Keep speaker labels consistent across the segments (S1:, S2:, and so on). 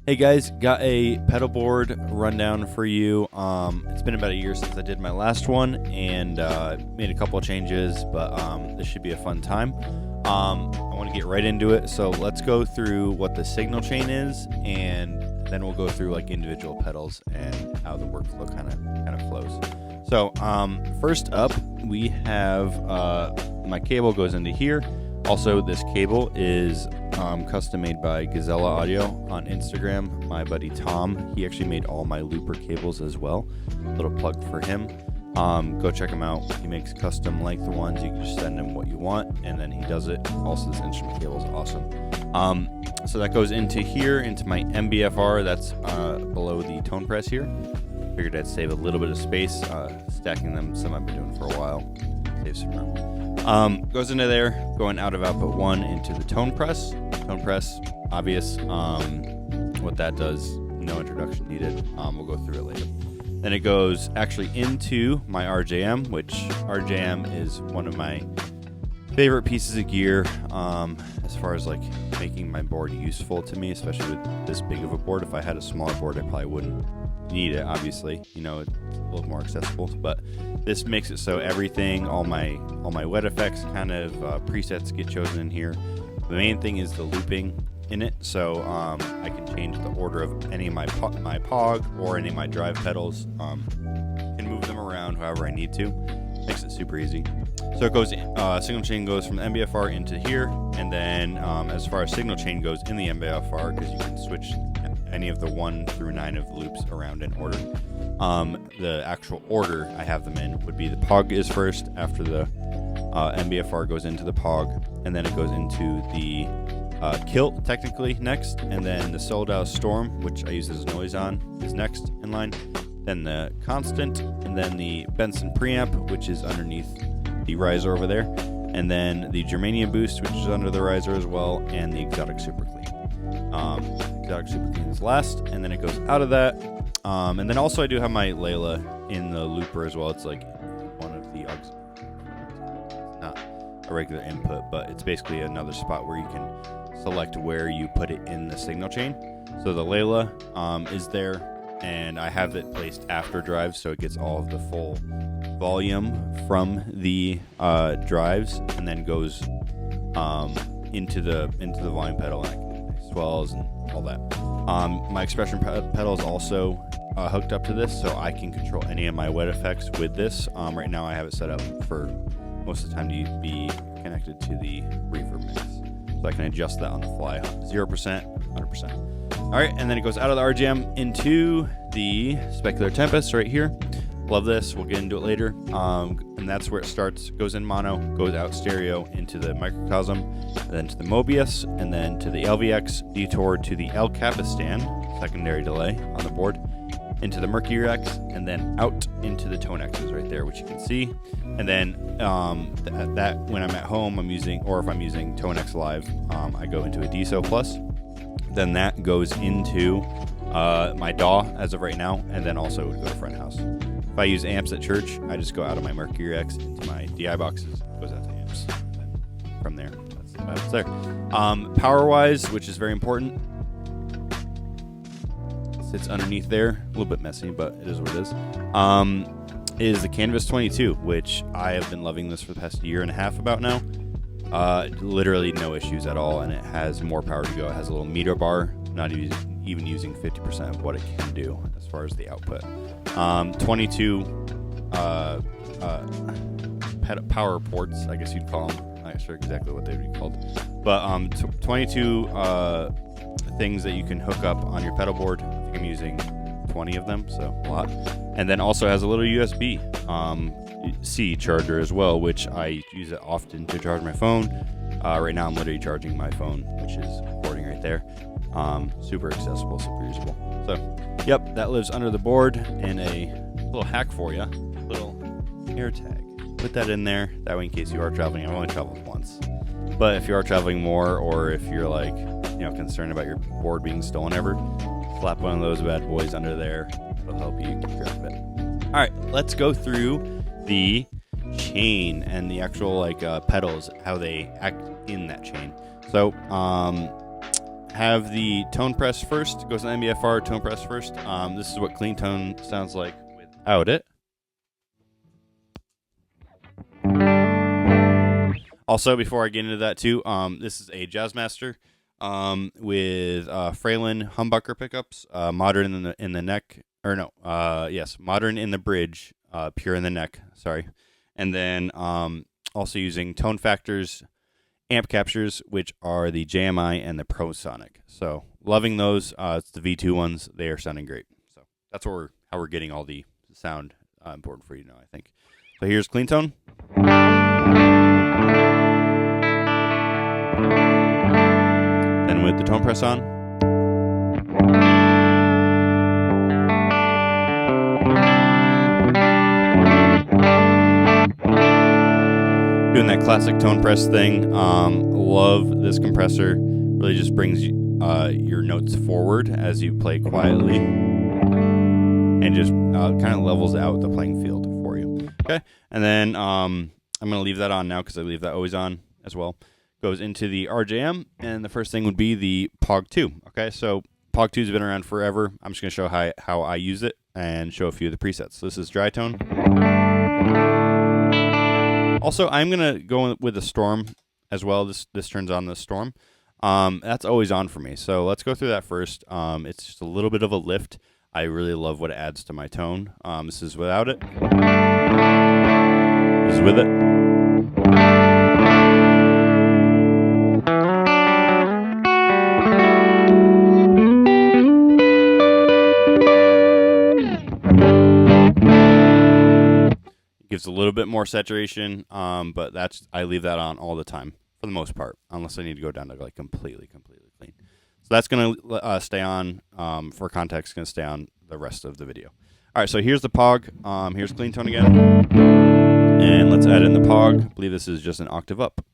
S1: Hey guys, got a pedalboard rundown for you. It's been about a year since I did my last one, and made a couple of changes, but this should be a fun time. I want to get right into it, so let's go through what the signal chain is, and then we'll go through like individual pedals and how the workflow kind of flows. So first up, we have my cable goes into here. Also, this cable is custom made by Gazella Audio on Instagram. My buddy Tom, he actually made all my looper cables as well. Little plug for him. Go check him out. He makes custom length ones. You can just send him what you want, and then he does it. Also, this instrument cable is awesome. So that goes into here, into my MBFR. That's below the tone press here. Figured I'd save a little bit of space. Stacking them, something I've been doing for a while. Save some room. Goes into there, going out of output 1 into the tone press. Tone press, obvious. What that does, no introduction needed. We'll go through it later. Then it goes actually into my RJM, which RJM is one of my favorite pieces of gear as far as like making my board useful to me, especially with this big of a board. If I had a smaller board, I probably wouldn't need it, obviously. You know, it's a little more accessible, but this makes it so everything, all my wet effects kind of presets get chosen in here. The main thing is the looping in it, so I can change the order of any of my POG or any of my drive pedals, and move them around however I need to. Makes it super easy. So it goes, signal chain goes from the MBFR into here, and then as far as signal chain goes in the MBFR, because you can switch any of the 1 through 9 of loops around in order. The actual order I have them in would be the POG is first, after the MBFR goes into the POG, and then it goes into the Kilt technically next, and then the Soldau Storm, which I use as noise on, is next in line. Then the Constant, and then the Benson Preamp, which is underneath the riser over there, and then the Germanium Boost, which is under the riser as well, and the Xotic Super Clean. Xotic Super Clean is last, and then it goes out of that. And then also I do have my Layla in the looper as well. It's like one of the not a regular input, but it's basically another spot where you can select where you put it in the signal chain. So the Layla is there, and I have it placed after drives, so it gets all of the full volume from the drives, and then goes into the volume pedal, and I can swells and all that. My expression pedal is also hooked up to this, so I can control any of my wet effects with this. Right now I have it set up for most of the time to be connected to the reverb mix, so I can adjust that on the fly, 0%, 100%. All right, and then it goes out of the RGM into the Specular Tempus right here. Love this. We'll get into it later. And that's where it starts. Goes in mono, goes out stereo into the microcosm, then to the MOBIUS, and then to the LVX, detour to the CAPISTAN, secondary delay on the board, into the Mercury X, and then out into the Tonexes right there, which you can see. And then that when I'm at home, I'm using, or if I'm using Tonex Live, I go into a DSO Plus. Then that goes into my DAW as of right now, and then also it would go to front house. If I use amps at church, I just go out of my Mercury X into my DI boxes, goes out to amps. And from there, that's the what's there. Power-wise, which is very important, sits underneath there. A little bit messy, but it is what it is the Canvas 22, which I have been loving this for the past year and a half about now. Literally no issues at all, and it has more power to go. It has a little meter bar, not even using 50% of what it can do as far as the output. 22 power ports, I guess you'd call them. I'm not sure exactly what they'd be called, but 22 things that you can hook up on your pedal board. I think I'm using 20 of them, so a lot. And then also has a little USB C charger as well, which I use it often to charge my phone. Right now I'm literally charging my phone, which is recording right there. Super accessible, super usable. So yep, that lives under the board. And a little hack for you, little air tag. Put that in there, that way in case you are traveling. I've only traveled once, but if you are traveling more, or if you're like, concerned about your board being stolen ever, slap one of those bad boys under there. It'll help you keep track of it. All right, let's go through the chain and the actual pedals, how they act in that chain. So have the tone press first. It goes in MBFR tone press first. This is what clean tone sounds like without it. Also, before I get into that too, this is a Jazzmaster with Fralin humbucker pickups, modern in the neck, or no, yes, modern in the bridge, pure in the neck. Sorry, and then also using tone factors, amp captures, which are the JMI and the Prosonic. So loving those. It's the V2 ones. They are sounding great. So that's how we're getting all the sound important for you now, I think. So here's clean tone. Then with the tone press on. Doing that classic tone press thing. Love this compressor. Really just brings your notes forward as you play quietly, and just kind of levels out the playing field for you. Okay, and then I'm gonna leave that on now because I leave that always on as well. Goes into the RJM, and the first thing would be the POG 2. Okay, so POG 2 has been around forever. I'm just gonna show how I use it and show a few of the presets. So this is dry tone. Also, I'm going to go with the Storm as well. This turns on the Storm. That's always on for me. So let's go through that first. It's just a little bit of a lift. I really love what it adds to my tone. This is without it. This is with it. Gives a little bit more saturation, but I leave that on all the time for the most part, unless I need to go down to like completely clean. So that's gonna stay on for context. Gonna stay on the rest of the video. All right, so here's the POG. Here's clean tone again, and let's add in the POG. I believe this is just an octave up.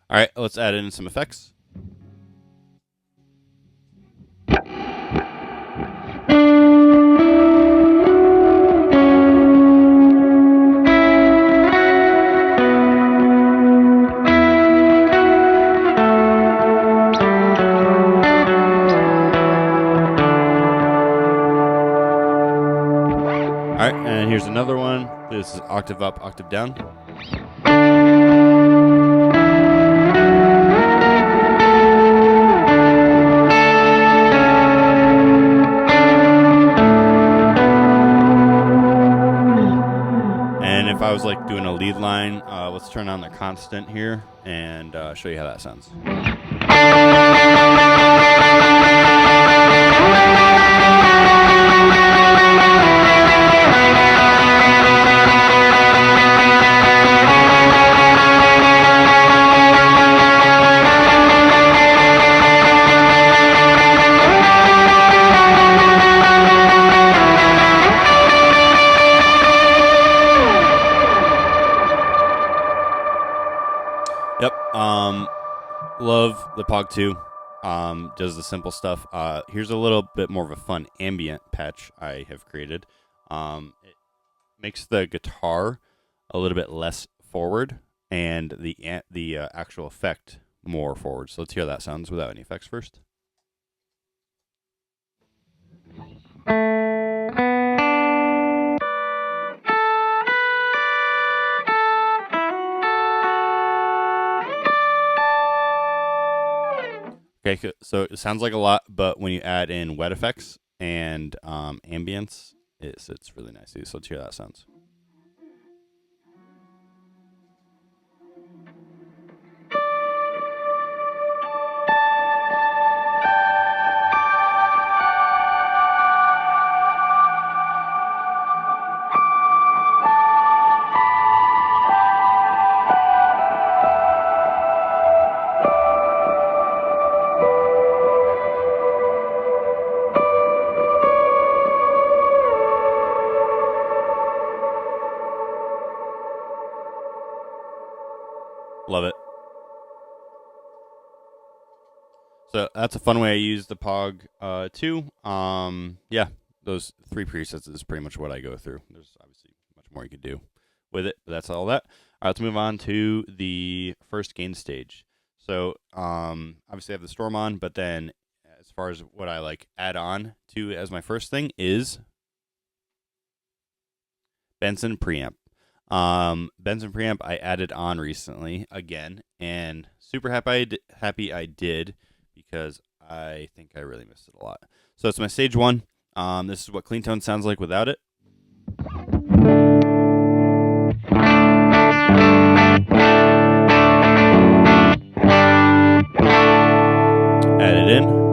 S1: All right, let's add in some effects. All right, and here's another one. This is octave up, octave down. And if I was like doing a lead line, let's turn on the constant here and show you how that sounds. Yep. Love the POG 2. Does the simple stuff. Here's a little bit more of a fun ambient patch I have created. It makes the guitar a little bit less forward and the actual effect more forward. So let's hear how that sounds without any effects first. Okay, so it sounds like a lot, but when you add in wet effects and ambience, it's really nice. So let's hear how that sounds. So that's a fun way I use the Pog too. Yeah, those 3 presets is pretty much what I go through. There's obviously much more you could do with it, but that's all that. All right, let's move on to the first gain stage. So obviously I have the Storm on, but then as far as what I like add on to as my first thing is Benson preamp. Benson preamp I added on recently again, and super happy I did, because I think I really missed it a lot. So it's my stage 1. This is what clean tone sounds like without it. Add it in.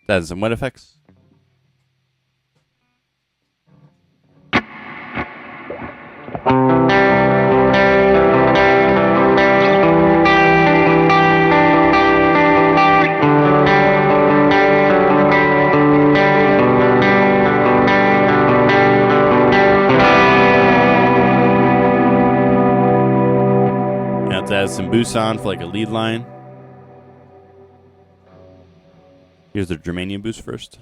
S1: That is some wet effects. Now let's add some boost on for like a lead line. Here's the Germanium boost first.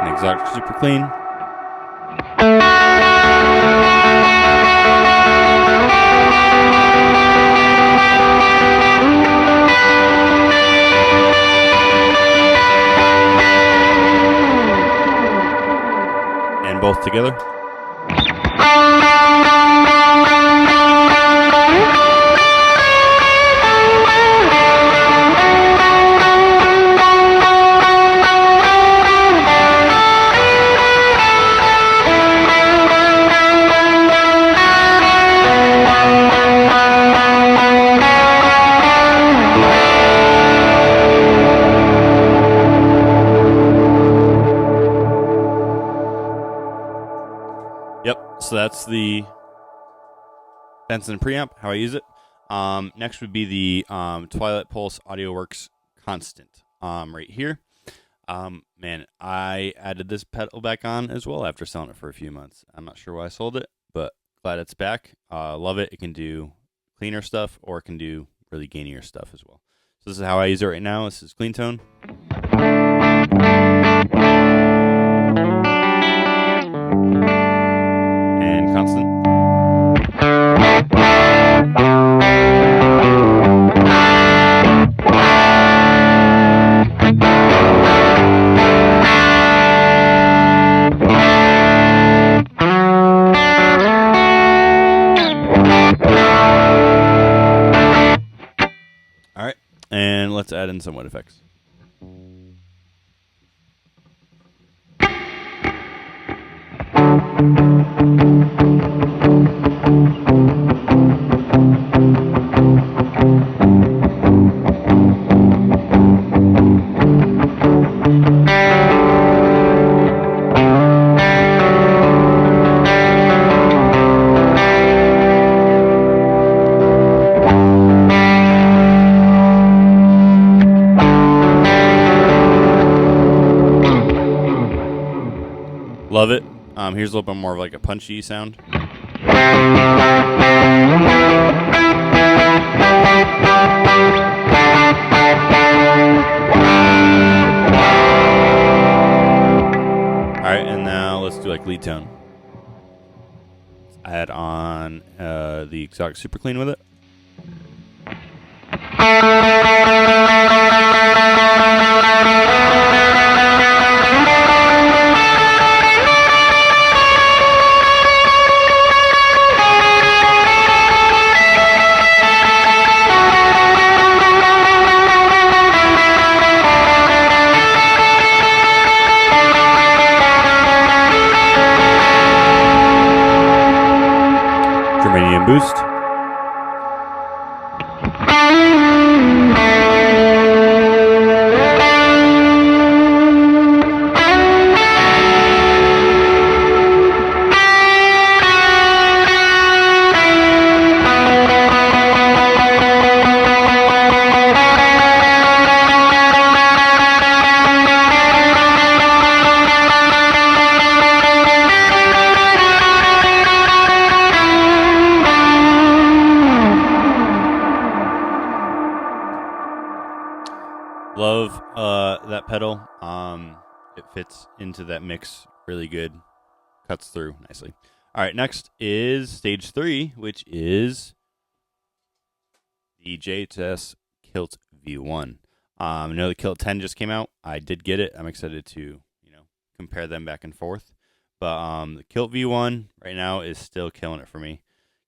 S1: An Xotic super clean. Both together. So that's the Benson preamp, how I use it. Next would be the Twilight Pulse AudioWorks Constant right here. Man, I added this pedal back on as well after selling it for a few months. I'm not sure why I sold it, but glad it's back. Love it. It can do cleaner stuff, or it can do really gainier stuff as well. So this is how I use it right now. This is clean tone. And constant. All right, and let's add in some wet effects. Love it. Here's a little bit more of like a punchy sound. Alright, and now let's do like lead tone. Let's add on the Xotic Super Clean with it. boost. Love that pedal. It fits into that mix really good. Cuts through nicely. All right, next is stage 3, which is the JHS Kilt V1. I know the Kilt 10 just came out. I did get it. I'm excited to compare them back and forth. But the Kilt V1 right now is still killing it for me,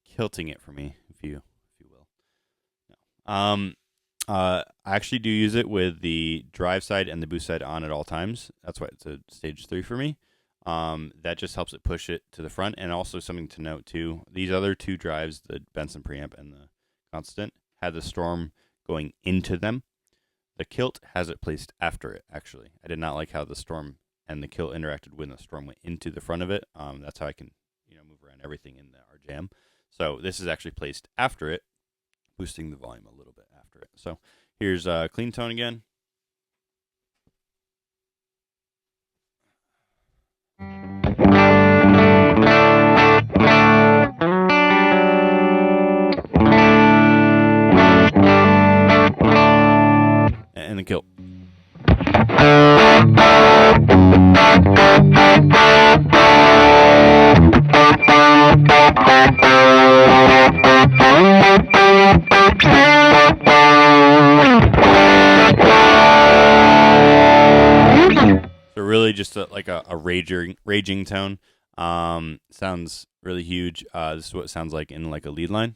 S1: kilting it for me, if you will. No. I actually do use it with the drive side and the boost side on at all times. That's why it's a stage 3 for me. That just helps it push it to the front. And also something to note too, these other two drives, the Benson preamp and the Constant, had the Storm going into them. The Kilt has it placed after it, actually. I did not like how the Storm and the Kilt interacted when the Storm went into the front of it. That's how I can move around everything in our jam. So this is actually placed after it, boosting the volume a little bit after it. So here's clean tone again. And the Kilt. So really just like a raging tone. Sounds really huge. This is what it sounds like in like a lead line.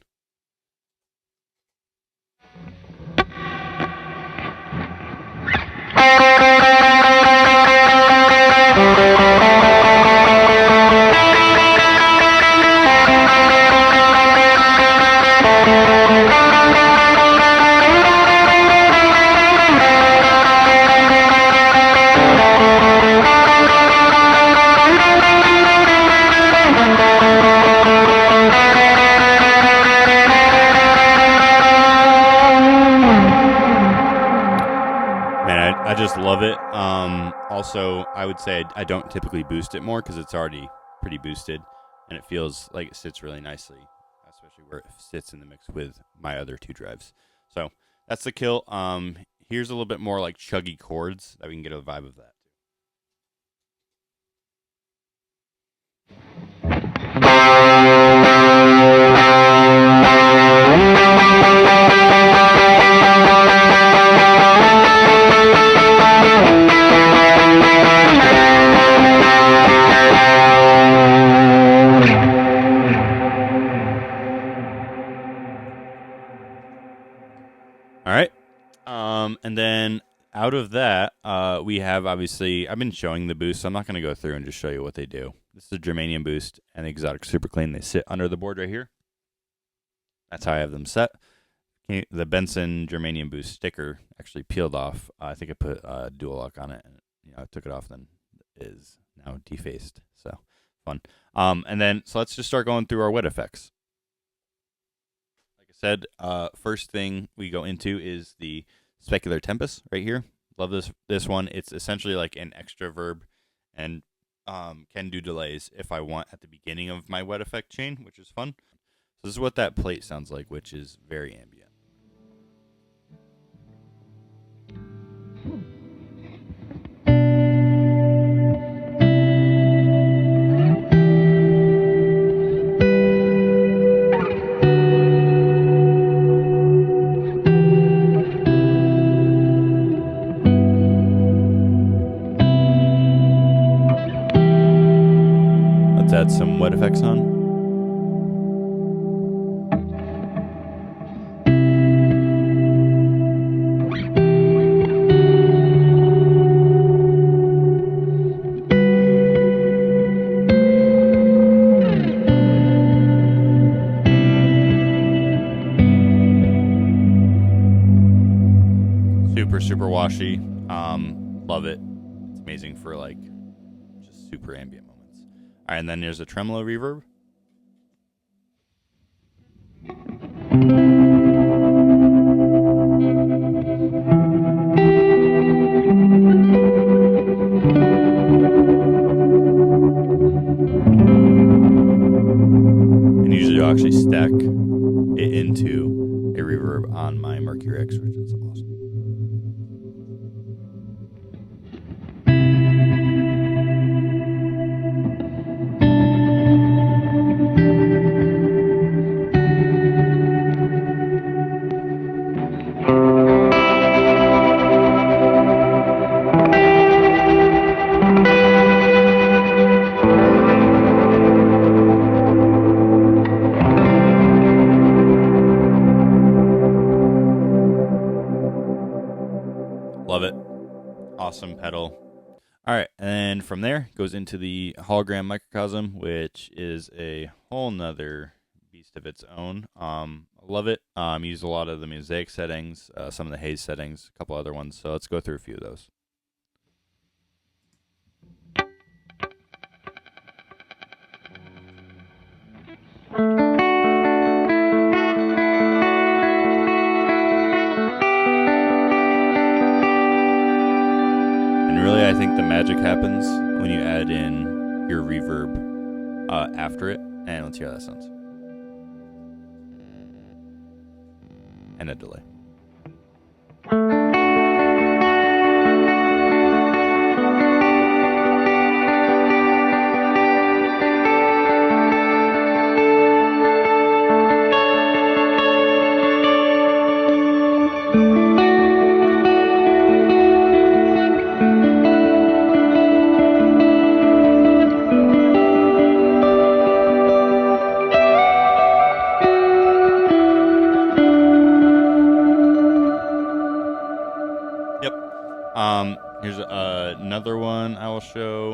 S1: I just love it. Also, I would say I don't typically boost it more because it's already pretty boosted, and it feels like it sits really nicely, especially where it sits in the mix with my other two drives. So that's the Kilt. Here's a little bit more like chuggy chords that we can get a vibe of that. All right. And then out of that, we have obviously, I've been showing the boost, so I'm not going to go through and just show you what they do. This is a Germanium boost and the Xotic Super Clean. They sit under the board right here. That's how I have them set. The Benson Germanium boost sticker actually peeled off. I think I put dual lock on it, and I took it off, then it is now defaced. So fun. And then, so let's just start going through our wet effects. Said, first thing we go into is the SPECULAR Tempus right here. Love this one. It's essentially like an extra verb and can do delays if I want at the beginning of my wet effect chain, which is fun. So this is what that plate sounds like, which is very ambient. Add some wet effects on. super, super washy. Love it. It's amazing for like just super ambient moments. All right, and then there's a tremolo reverb. And usually I'll actually stack it into a reverb on my Mercury X, which is awesome. Love it. Awesome pedal. All right, and from there goes into the hologram microcosm, which is a whole nother beast of its own. I love it. Use a lot of the mosaic settings, some of the haze settings, a couple other ones. So let's go through a few of those. Really, I think the magic happens when you add in your reverb after it, and let's hear how that sounds. And a delay. Here's another one I will show.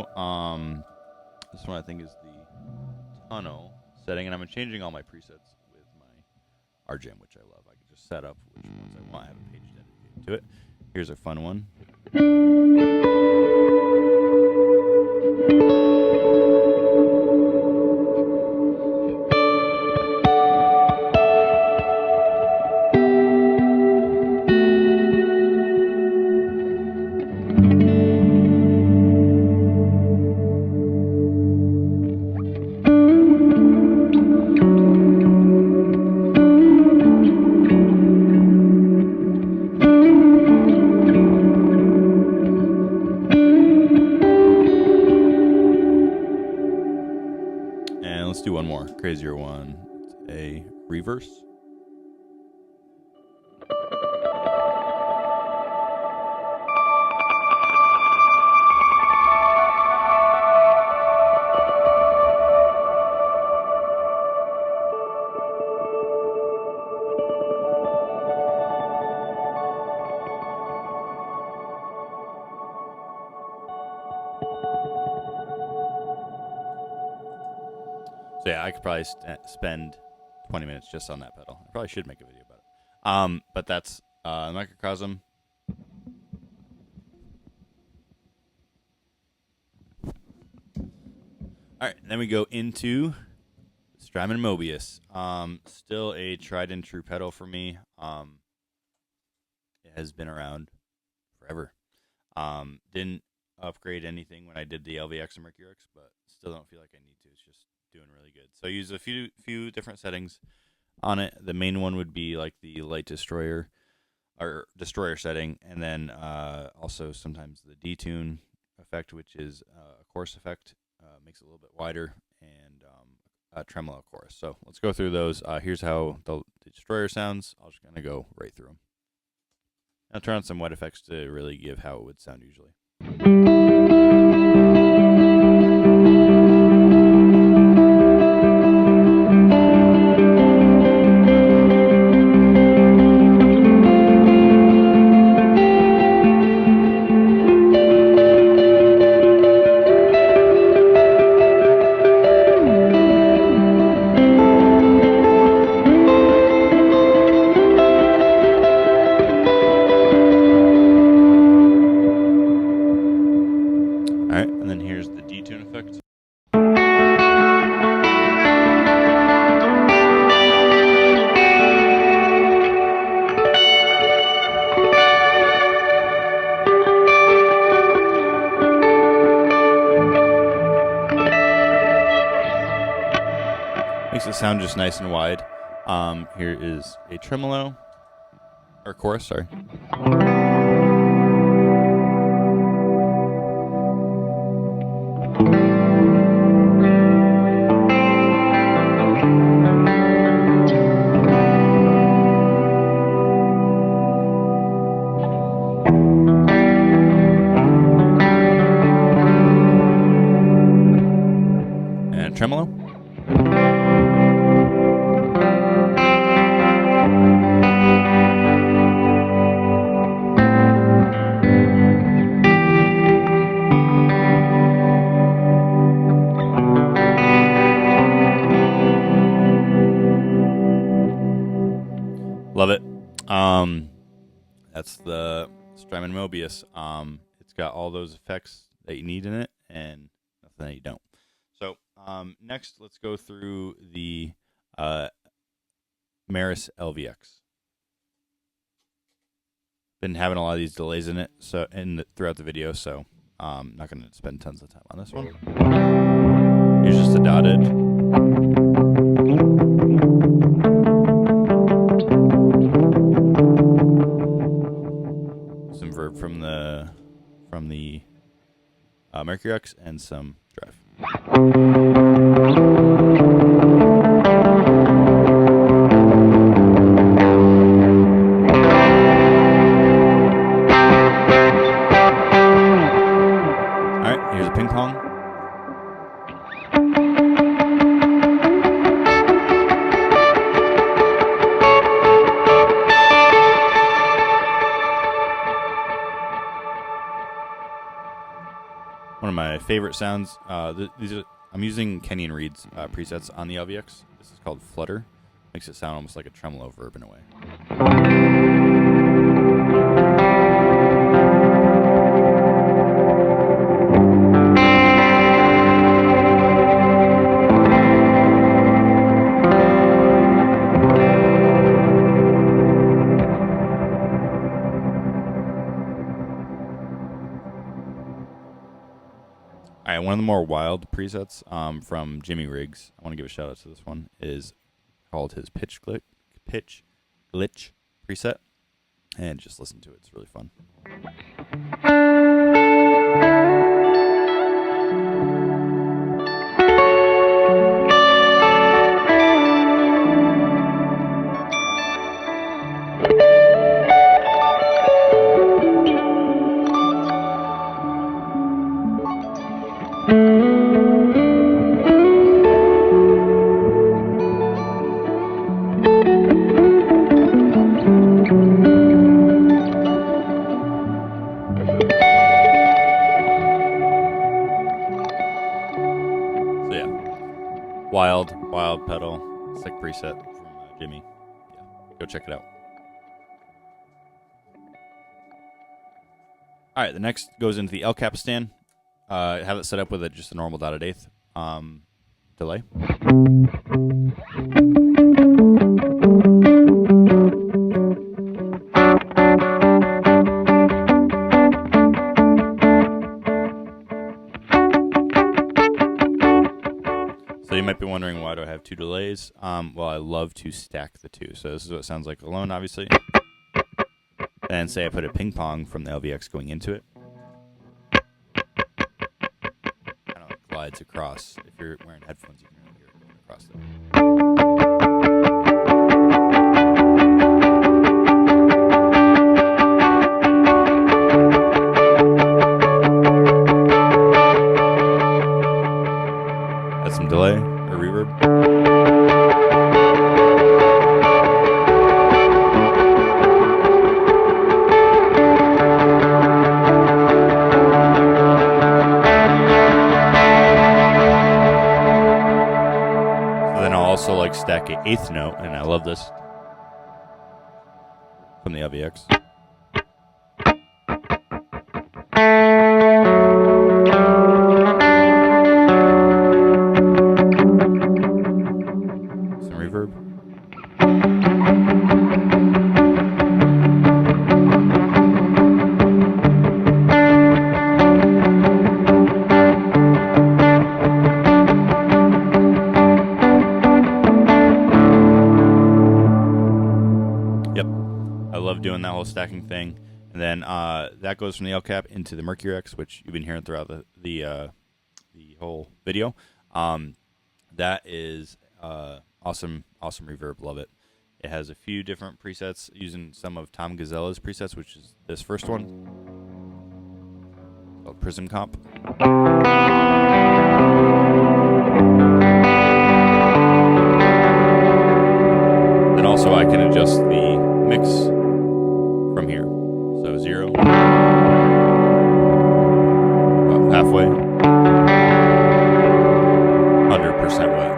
S1: This one I think is the tunnel setting, and I'm changing all my presets with my RJM, which I love. I can just set up which ones I want. I have a page dedicated to it. Here's a fun one. Let's do one more crazier one. It's a reverse. So yeah, I could probably spend 20 minutes just on that pedal. I probably should make a video about it. But that's microcosm. All right, then we go into Strymon Mobius. Still a tried and true pedal for me. It has been around forever. Didn't upgrade anything when I did the LVX and Mercury X, but still don't feel like I need to. It's just doing really good. So I use a few different settings on it. The main one would be like the light destroyer or destroyer setting, and then also sometimes the detune effect, which is a chorus effect, makes it a little bit wider, and a tremolo chorus. So let's go through those. Here's how the destroyer sounds. I'm just gonna go right through them. I'll turn on some wet effects to really give how it would sound usually. sound just nice and wide. Here is a tremolo, or chorus, sorry. And tremolo. Love it. That's the Strymon MOBIUS. It's got all those effects that you need in it and nothing that you don't. So next, let's go through the Meris LVX. Been having a lot of these delays in it, so throughout the video, so I'm not going to spend tons of time on this one. Here's just a dotted. Some verb from the Mercury X and some drive. Alright, here's a ping pong. One of my favorite sounds. I'm using Kenny and Reed's presets on the LVX. This is called Flutter. Makes it sound almost like a tremolo verb in a way. Alright, one of the more wild presets from Jimmy Riggs, I want to give a shout out to this one, is called his Pitch Glitch preset. And just listen to it, it's really fun. Wild pedal, sick preset from Jimmy. Yeah, go check it out. All right, the next goes into the CAPISTAN. Have it set up with just a normal dotted eighth delay. So you might be wondering, why do I have two delays? Well, I love to stack the two. So this is what it sounds like alone, obviously. And say I put a ping pong from the LVX going into it. Kind of like glides across. If you're wearing headphones, you can really hear it going across there. Some delay or reverb. So then I'll also like stack an eighth note, and I love this from the LVX. I love doing that whole stacking thing. And then that goes from the L cap into the Mercury X, which you've been hearing throughout the whole video. That is awesome reverb. Love it. It has a few different presets using some of Tom Gazella's presets, which is this first one called Prism Comp. And also I can adjust the mix from here. So 0, about halfway, 100% wet.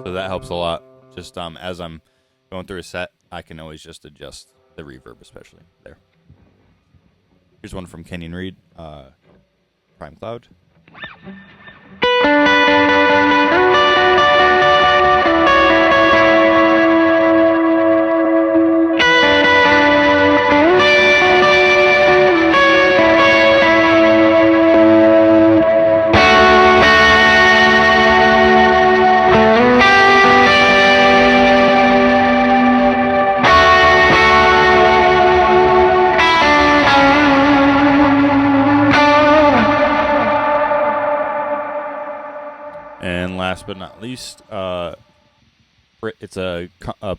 S1: So that helps a lot. Just as I'm going through a set, I can always just adjust the reverb, especially there. Here's one from Kenyon Reed, Prime Cloud. And last but not least, it's a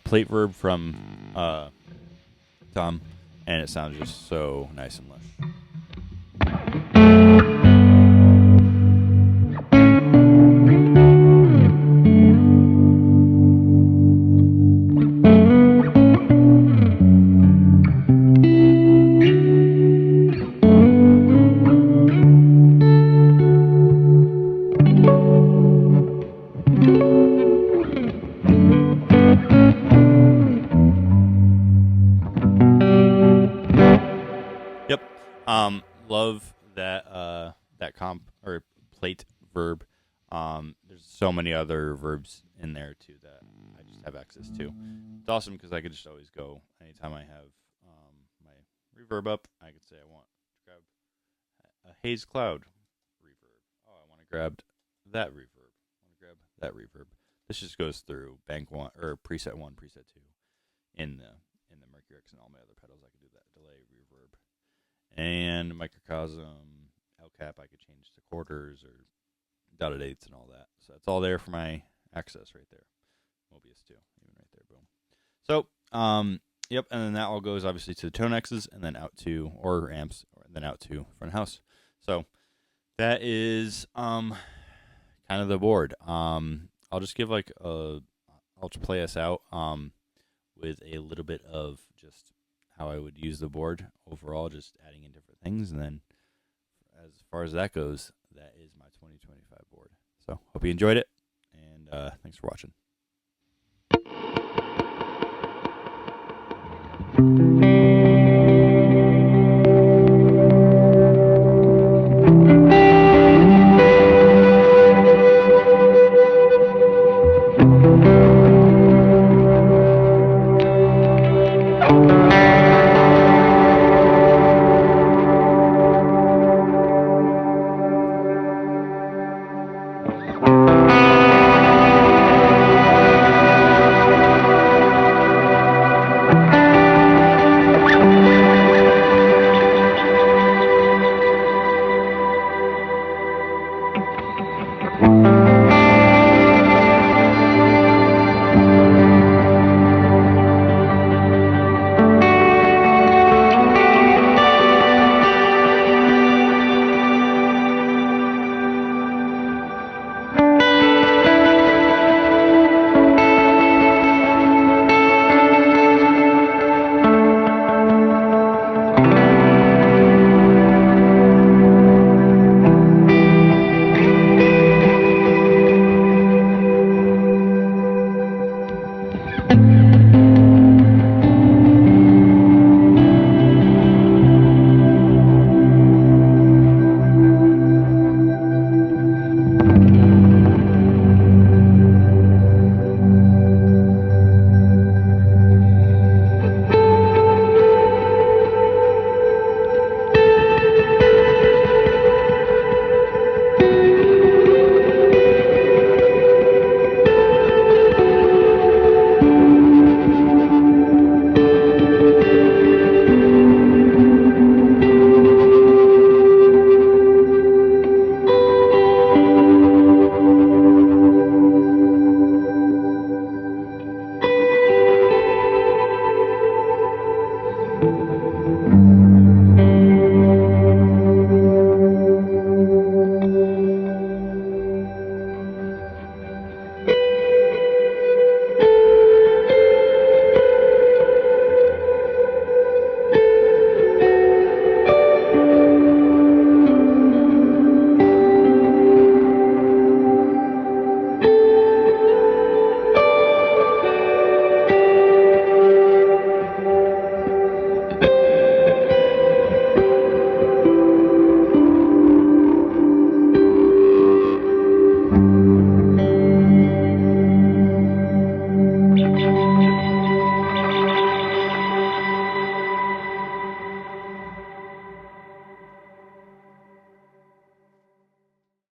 S1: plate verb from Tom, and it sounds just so nice and lush. Love that comp or plate verb. There's so many other verbs in there too that I just have access to. It's awesome because I could just always go anytime I have my reverb up. I could say I want to grab a haze cloud reverb. Oh, I want to grab that reverb. I want to grab that reverb. This just goes through bank 1 or preset 1, preset 2 in the Mercury X and all my other pedals. I could do that delay reverb. And microcosm, L cap, I could change to quarters or dotted eighths and all that. So it's all there for my access right there. MOBIUS too, even right there, boom. So, yep, and then that all goes obviously to the Tonexes and then out to, or amps, and then out to front house. So that is kind of the board. I'll just give like I'll just play us out with a little bit of just how I would use the board overall, just adding in different things. And then as far as that goes, that is my 2025 board. So hope you enjoyed it, and thanks for watching.